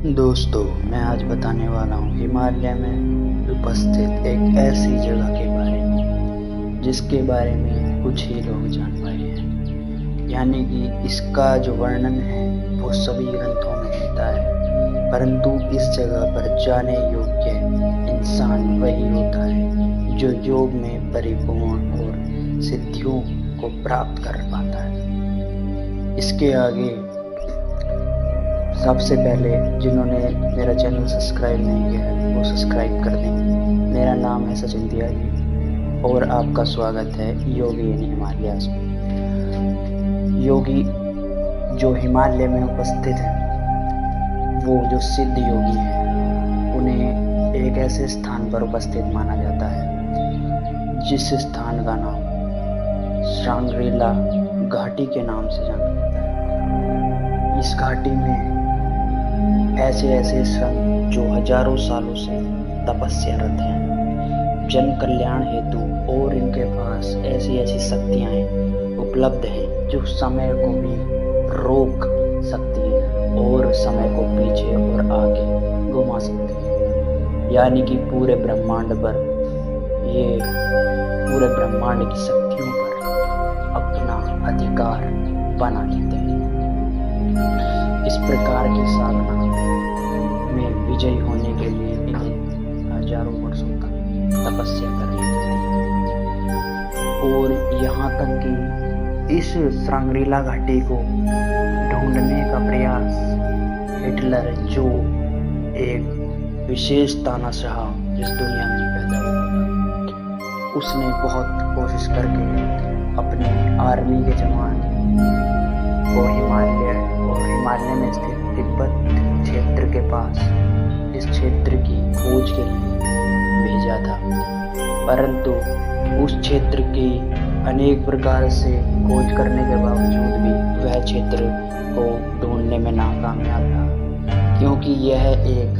दोस्तों, मैं आज बताने वाला हूँ हिमालय में उपस्थित एक ऐसी जगह के बारे में जिसके बारे में कुछ ही लोग जान पाए हैं। यानी कि इसका जो वर्णन है वो सभी ग्रंथों में मिलता है, परंतु इस जगह पर जाने योग्य इंसान वही होता है जो योग में परिपूर्ण और सिद्धियों को प्राप्त कर पाता है। इसके आगे सबसे पहले जिन्होंने मेरा चैनल सब्सक्राइब नहीं किया है वो सब्सक्राइब कर दें। मेरा नाम है सचिन त्यागी और आपका स्वागत है योगी इन हिमालयाज़ में। योगी जो हिमालय में उपस्थित हैं वो जो सिद्ध योगी हैं उन्हें एक ऐसे स्थान पर उपस्थित माना जाता है जिस स्थान का नाम श्रृंगेला घाटी के नाम से जाना जाता है। इस घाटी में ऐसे संत जो हजारों सालों से तपस्यारत हैं, जन कल्याण हेतु, और इनके पास ऐसी शक्तियां उपलब्ध हैं जो समय को भी रोक सकती हैं और समय को पीछे और आगे घुमा सकती हैं। यानी कि पूरे ब्रह्मांड पर ये पूरे ब्रह्मांड की शक्तियों पर अपना अधिकार बना लेते हैं। इस प्रकार की साधना में विजयी होने के लिए इन्हें हजारों वर्षों तक तपस्या करनी पड़ती है। और यहाँ तक कि इस श्रृंगेला घाटी को ढूंढने का प्रयास हिटलर, जो एक विशेष तानाशाह इस दुनिया में पैदा हुआ था, उसने बहुत कोशिश करके अपनी आर्मी के जवान को हिमालय में स्थित तिब्बत क्षेत्र के पास इस क्षेत्र की खोज के लिए भेजा था, परंतु उस क्षेत्र की अनेक प्रकार से खोज करने के बावजूद भी वह क्षेत्र को ढूंढने में नाकामयाब रहा, क्योंकि यह एक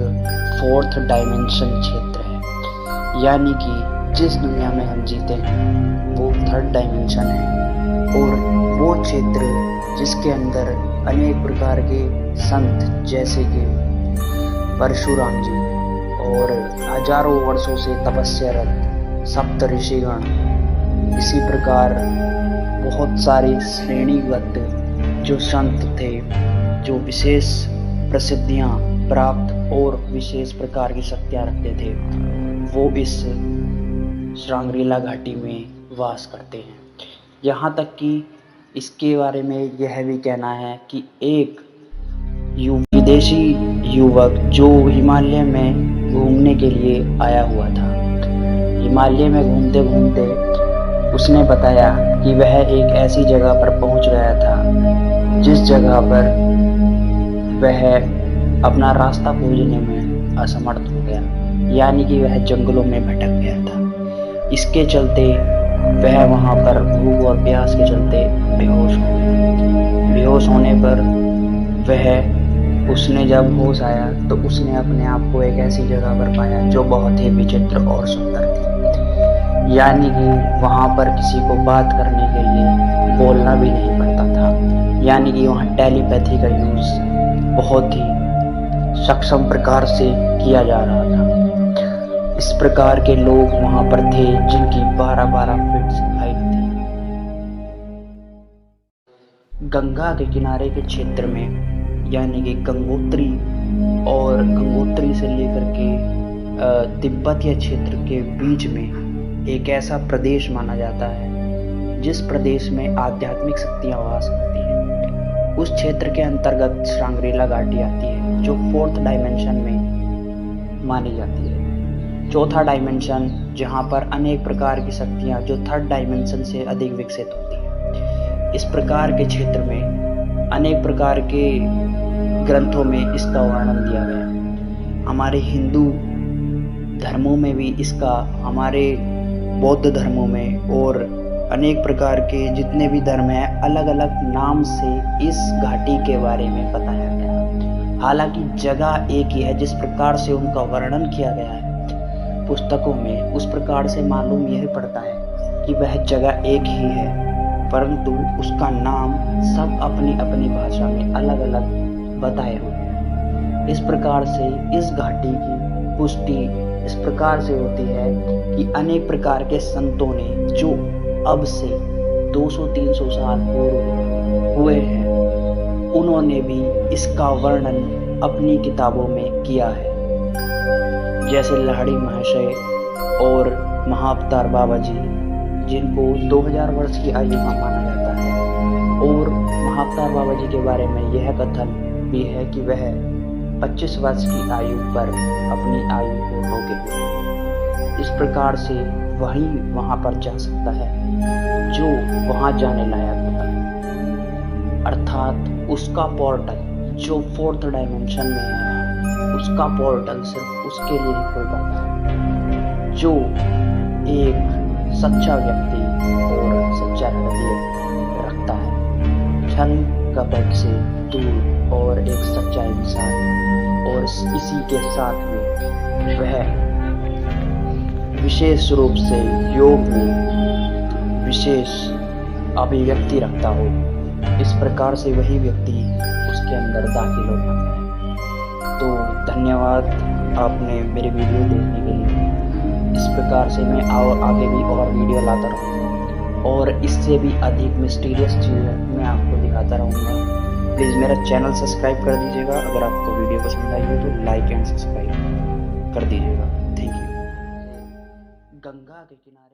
फोर्थ डायमेंशन क्षेत्र है। यानी कि जिस दुनिया में हम जीते हैं वो थर्ड डायमेंशन है, और वो क्षेत्र जिसके अंदर अनेक प्रकार के संत जैसे कि परशुराम जी और हजारों वर्षों से तपस्यारत सप्त ऋषिगण, इसी प्रकार बहुत सारे श्रेणीगत जो संत थे जो विशेष प्रसिद्धियां प्राप्त और विशेष प्रकार की शक्तियां रखते थे, वो इस श्रृंगेला घाटी में वास करते हैं। यहाँ तक कि इसके बारे में यह भी कहना है कि एक विदेशी युवक जो हिमालय में घूमने के लिए आया हुआ था, हिमालय में घूमते घूमते उसने बताया कि वह एक ऐसी जगह पर पहुंच गया था जिस जगह पर वह अपना रास्ता खोजने में असमर्थ हो गया, यानी कि वह जंगलों में भटक गया था। इसके चलते वह वहां पर भूख और प्यास के चलते बेहोश हो गया। बेहोश होने पर उसने जब होश आया तो उसने अपने आप को एक ऐसी जगह पर पाया जो बहुत ही विचित्र और सुंदर थी। यानी कि वहां पर किसी को बात करने के लिए बोलना भी नहीं पड़ता था, यानी कि वहां टेलीपैथी का यूज बहुत ही सक्षम प्रकार से किया जा रहा था। इस प्रकार के लोग वहां पर थे जिनकी 12-12 फीट हाइट थी। गंगा के किनारे के क्षेत्र में, यानी कि गंगोत्री से लेकर के तिब्बतीय क्षेत्र के बीच में एक ऐसा प्रदेश माना जाता है जिस प्रदेश में आध्यात्मिक शक्तियां वास करती हैं। उस क्षेत्र के अंतर्गत श्रृंगेला घाटी आती है जो फोर्थ डायमेंशन में मानी जाती है। चौथा डायमेंशन जहां पर अनेक प्रकार की शक्तियां जो थर्ड डायमेंशन से अधिक विकसित होती है। इस प्रकार के क्षेत्र में अनेक प्रकार के ग्रंथों में इसका वर्णन दिया गया। हमारे हिंदू धर्मों में भी इसका, हमारे बौद्ध धर्मों में और अनेक प्रकार के जितने भी धर्म हैं, अलग अलग नाम से इस घाटी के बारे में बताया गया। हालांकि जगह एक ही है, जिस प्रकार से उनका वर्णन किया गया है पुस्तकों में, उस प्रकार से मालूम यह पड़ता है कि वह जगह एक ही है, परंतु उसका नाम सब अपनी अपनी भाषा में अलग अलग बताए हुए हैं। इस प्रकार से इस घाटी की पुष्टि इस प्रकार से होती है कि अनेक प्रकार के संतों ने, जो अब से 200-300 साल पूर्व हुए हैं, उन्होंने भी इसका वर्णन अपनी किताबों में किया है। जैसे लाहिड़ी महाशय और महाअवतार बाबा जी, जिनको 2000 वर्ष की आयु का माना जाता है, और महाअवतार बाबा जी के बारे में यह कथन भी है कि वह 25 वर्ष की आयु पर अपनी आयु को रोके। इस प्रकार से वही वहां पर जा सकता है जो वहां जाने लायक होता है, अर्थात उसका पोर्टल जो 4th डायमेंशन में है, उसका पोर्टल सिर्फ उसके लिए ही खुल पाता है जो एक सच्चा व्यक्ति और सच्चा हृदय रखता है, छल कपट से दूर और एक सच्चा इंसान, और इसी के साथ में वह विशेष रूप से योग में विशेष अभिव्यक्ति रखता हो। इस प्रकार से वही व्यक्ति उसके अंदर दाखिल हो पाता है। तो धन्यवाद आपने मेरे वीडियो देखने के लिए। इस प्रकार से मैं आगे भी और वीडियो लाता रहूँगा और इससे भी अधिक मिस्टीरियस चीज़ें मैं आपको दिखाता रहूँगा। प्लीज़ मेरा चैनल सब्सक्राइब कर दीजिएगा। अगर आपको वीडियो पसंद आई हो तो लाइक एंड सब्सक्राइब कर दीजिएगा। Thank you. गंगा के किनारे